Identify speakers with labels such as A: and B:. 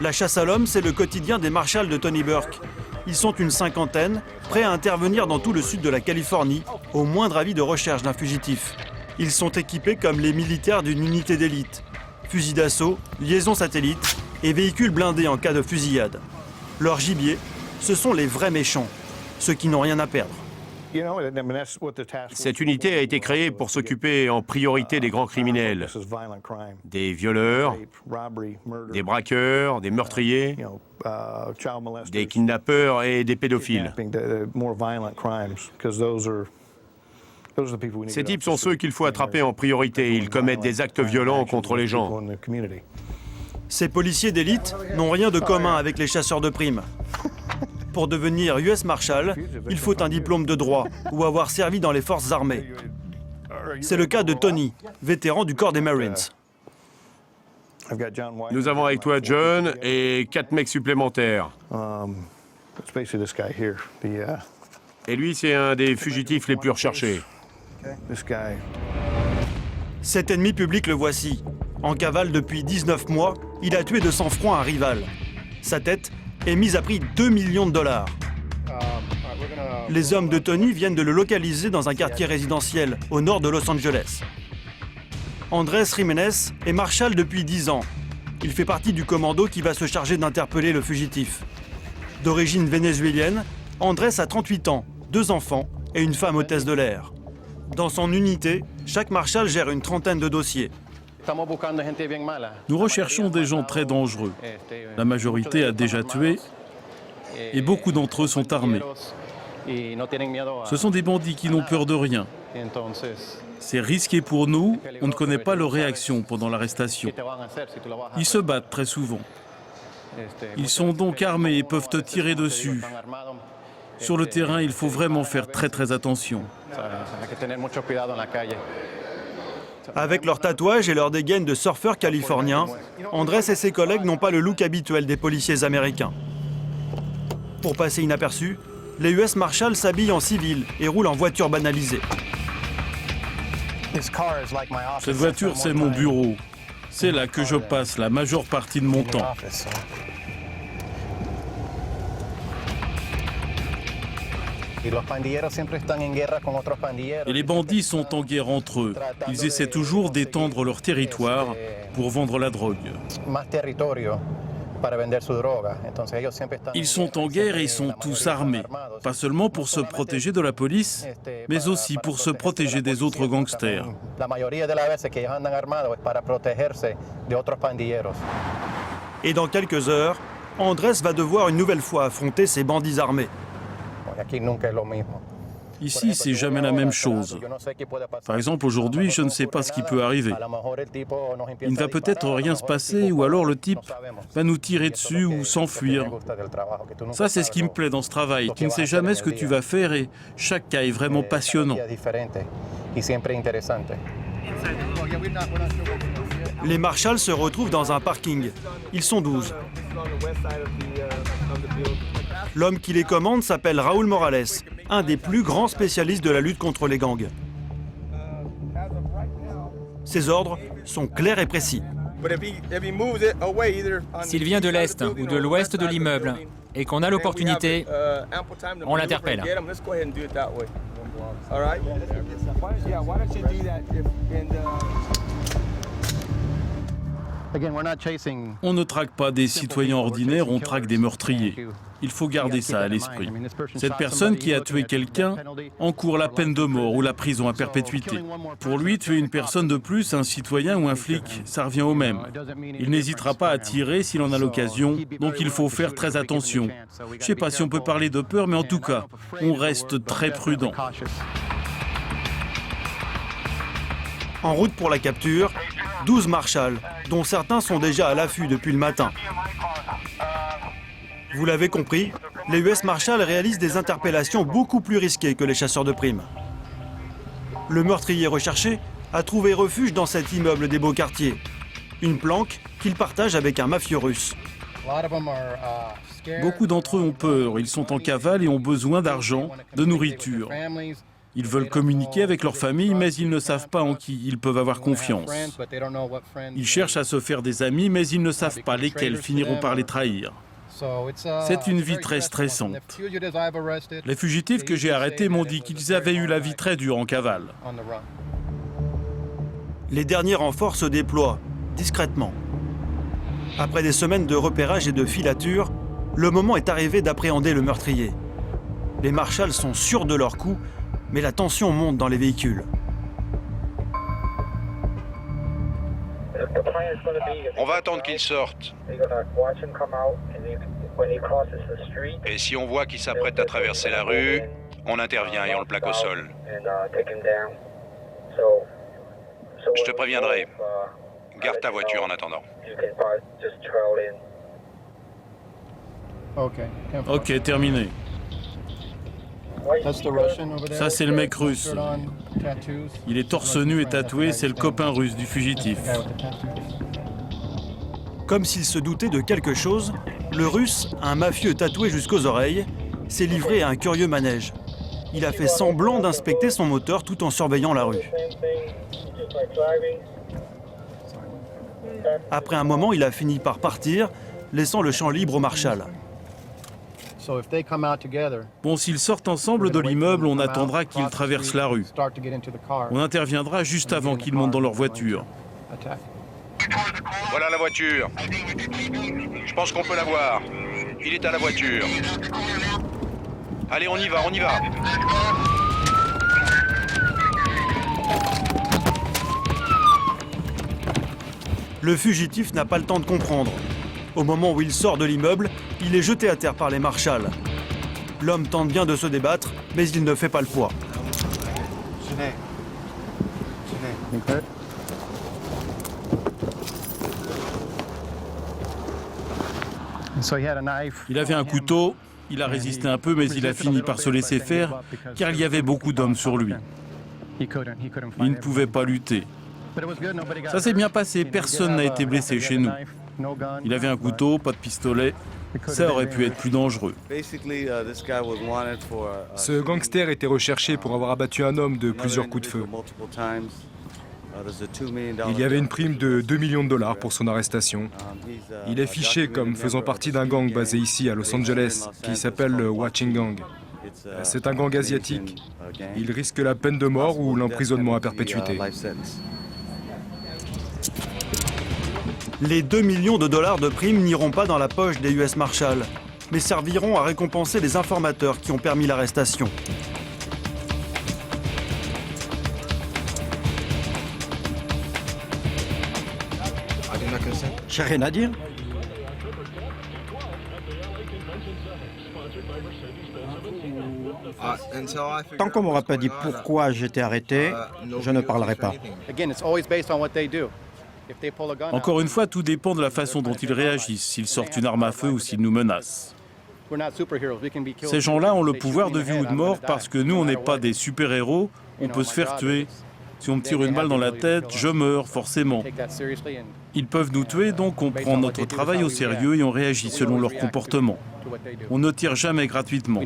A: La chasse à l'homme, c'est le quotidien des marshals de Tony Burke. Ils sont une cinquantaine, prêts à intervenir dans tout le sud de la Californie, au moindre avis de recherche d'un fugitif. Ils sont équipés comme les militaires d'une unité d'élite. Fusils d'assaut, liaisons satellites et véhicules blindés en cas de fusillade. Leur gibier, ce sont les vrais méchants, ceux qui n'ont rien à perdre.
B: Cette unité a été créée pour s'occuper en priorité des grands criminels, des violeurs, des braqueurs, des meurtriers, des kidnappeurs et des pédophiles. Ces types sont ceux qu'il faut attraper en priorité. Ils commettent des actes violents contre les gens.
A: Ces policiers d'élite n'ont rien de commun avec les chasseurs de primes. Pour devenir US Marshal, il faut un diplôme de droit ou avoir servi dans les forces armées. C'est le cas de Tony, vétéran du corps des Marines.
B: Nous avons avec toi John et 4 mecs supplémentaires. Et lui, c'est un des fugitifs les plus recherchés.
A: Cet ennemi public le voici. En cavale depuis 19 mois, il a tué de sang-froid un rival. Sa tête est mise à prix 2 millions de dollars. Les hommes de Tony viennent de le localiser dans un quartier résidentiel au nord de Los Angeles. Andrés Jiménez est marshal depuis 10 ans. Il fait partie du commando qui va se charger d'interpeller le fugitif. D'origine vénézuélienne, Andrés a 38 ans, 2 enfants et une femme hôtesse de l'air. Dans son unité, chaque marshal gère une trentaine de dossiers.
C: Nous recherchons des gens très dangereux. La majorité a déjà tué et beaucoup d'entre eux sont armés. Ce sont des bandits qui n'ont peur de rien. C'est risqué pour nous, on ne connaît pas leur réaction pendant l'arrestation. Ils se battent très souvent. Ils sont donc armés et peuvent te tirer dessus. Sur le terrain, il faut vraiment faire très attention.
A: Avec leurs tatouages et leurs dégaines de surfeurs californiens, Andrés et ses collègues n'ont pas le look habituel des policiers américains. Pour passer inaperçus, les US Marshals s'habillent en civil et roulent en voiture banalisée.
C: Cette voiture, c'est mon bureau. C'est là que je passe la majeure partie de mon temps. Et les bandits sont en guerre entre eux. Ils essaient toujours d'étendre leur territoire pour vendre la drogue. Ils sont en guerre et ils sont tous armés, pas seulement pour se protéger de la police, mais aussi pour se protéger des autres gangsters.
A: Et dans quelques heures, Andrés va devoir une nouvelle fois affronter ces bandits armés.
C: Ici, c'est jamais la même chose. Par exemple, aujourd'hui, je ne sais pas ce qui peut arriver. Il ne va peut-être rien se passer, ou alors le type va nous tirer dessus ou s'enfuir. Ça, c'est ce qui me plaît dans ce travail. Tu ne sais jamais ce que tu vas faire et chaque cas est vraiment passionnant.
A: Les marshals se retrouvent dans un parking. Ils sont 12. L'homme qui les commande s'appelle Raúl Morales, un des plus grands spécialistes de la lutte contre les gangs. Ses ordres sont clairs et précis.
D: S'il vient de l'est ou de l'ouest de l'immeuble et qu'on a l'opportunité, on l'interpelle.
C: On ne traque pas des citoyens ordinaires, on traque des meurtriers. Il faut garder ça à l'esprit. Cette personne qui a tué quelqu'un encourt la peine de mort ou la prison à perpétuité. Pour lui, tuer une personne de plus, un citoyen ou un flic, ça revient au même. Il n'hésitera pas à tirer s'il en a l'occasion, donc il faut faire très attention. Je ne sais pas si on peut parler de peur, mais en tout cas, on reste très prudent.
A: En route pour la capture, 12 marshals, dont certains sont déjà à l'affût depuis le matin. Vous l'avez compris, les US Marshals réalisent des interpellations beaucoup plus risquées que les chasseurs de primes. Le meurtrier recherché a trouvé refuge dans cet immeuble des beaux quartiers. Une planque qu'il partage avec un mafieux russe.
C: Beaucoup d'entre eux ont peur, ils sont en cavale et ont besoin d'argent, de nourriture. Ils veulent communiquer avec leur famille, mais ils ne savent pas en qui ils peuvent avoir confiance. Ils cherchent à se faire des amis, mais ils ne savent pas lesquels finiront par les trahir. C'est une vie très stressante. Les fugitifs que j'ai arrêtés m'ont dit qu'ils avaient eu la vie très dure en cavale.
A: Les derniers renforts se déploient, discrètement. Après des semaines de repérage et de filature, le moment est arrivé d'appréhender le meurtrier. Les marshals sont sûrs de leur coup, mais la tension monte dans les véhicules.
E: On va attendre qu'il sorte. Et si on voit qu'il s'apprête à traverser la rue, on intervient et on le plaque au sol. Je te préviendrai. Garde ta voiture en attendant.
C: Ok, terminé. Ça, c'est le mec russe. Il est torse nu et tatoué, c'est le copain russe du fugitif.
A: Comme s'il se doutait de quelque chose, le Russe, un mafieux tatoué jusqu'aux oreilles, s'est livré à un curieux manège. Il a fait semblant d'inspecter son moteur tout en surveillant la rue. Après un moment, il a fini par partir, laissant le champ libre au marshal.
C: Bon, s'ils sortent ensemble de l'immeuble, on attendra qu'ils traversent la rue. On interviendra juste avant qu'ils montent dans leur voiture.
E: Voilà la voiture. Je pense qu'on peut la voir. Il est à la voiture. Allez, on y va, on y va.
A: Le fugitif n'a pas le temps de comprendre. Au moment où il sort de l'immeuble, il est jeté à terre par les marshals. L'homme tente bien de se débattre, mais il ne fait pas le poids.
C: Il avait un couteau, il a résisté un peu, mais il a fini par se laisser faire, car il y avait beaucoup d'hommes sur lui. Il ne pouvait pas lutter. Ça s'est bien passé, personne n'a été blessé chez nous. Il avait un couteau, pas de pistolet. Ça aurait pu être plus dangereux.
F: Ce gangster était recherché pour avoir abattu un homme de plusieurs coups de feu. Il y avait une prime de 2 millions de dollars pour son arrestation. Il est fiché comme faisant partie d'un gang basé ici à Los Angeles qui s'appelle le Watching Gang. C'est un gang asiatique. Il risque la peine de mort ou l'emprisonnement à perpétuité.
A: Les 2 millions de dollars de primes n'iront pas dans la poche des US Marshals, mais serviront à récompenser les informateurs qui ont permis l'arrestation.
G: J'ai rien à dire. Tant qu'on m'aura pas dit pourquoi j'étais arrêté, je ne parlerai pas.
C: Encore une fois, tout dépend de la façon dont ils réagissent, s'ils sortent une arme à feu ou s'ils nous menacent. Ces gens-là ont le pouvoir de vie ou de mort parce que nous, on n'est pas des super-héros, on peut se faire tuer. Si on me tire une balle dans la tête, je meurs forcément. Ils peuvent nous tuer, donc on prend notre travail au sérieux et on réagit selon leur comportement. On ne tire jamais gratuitement.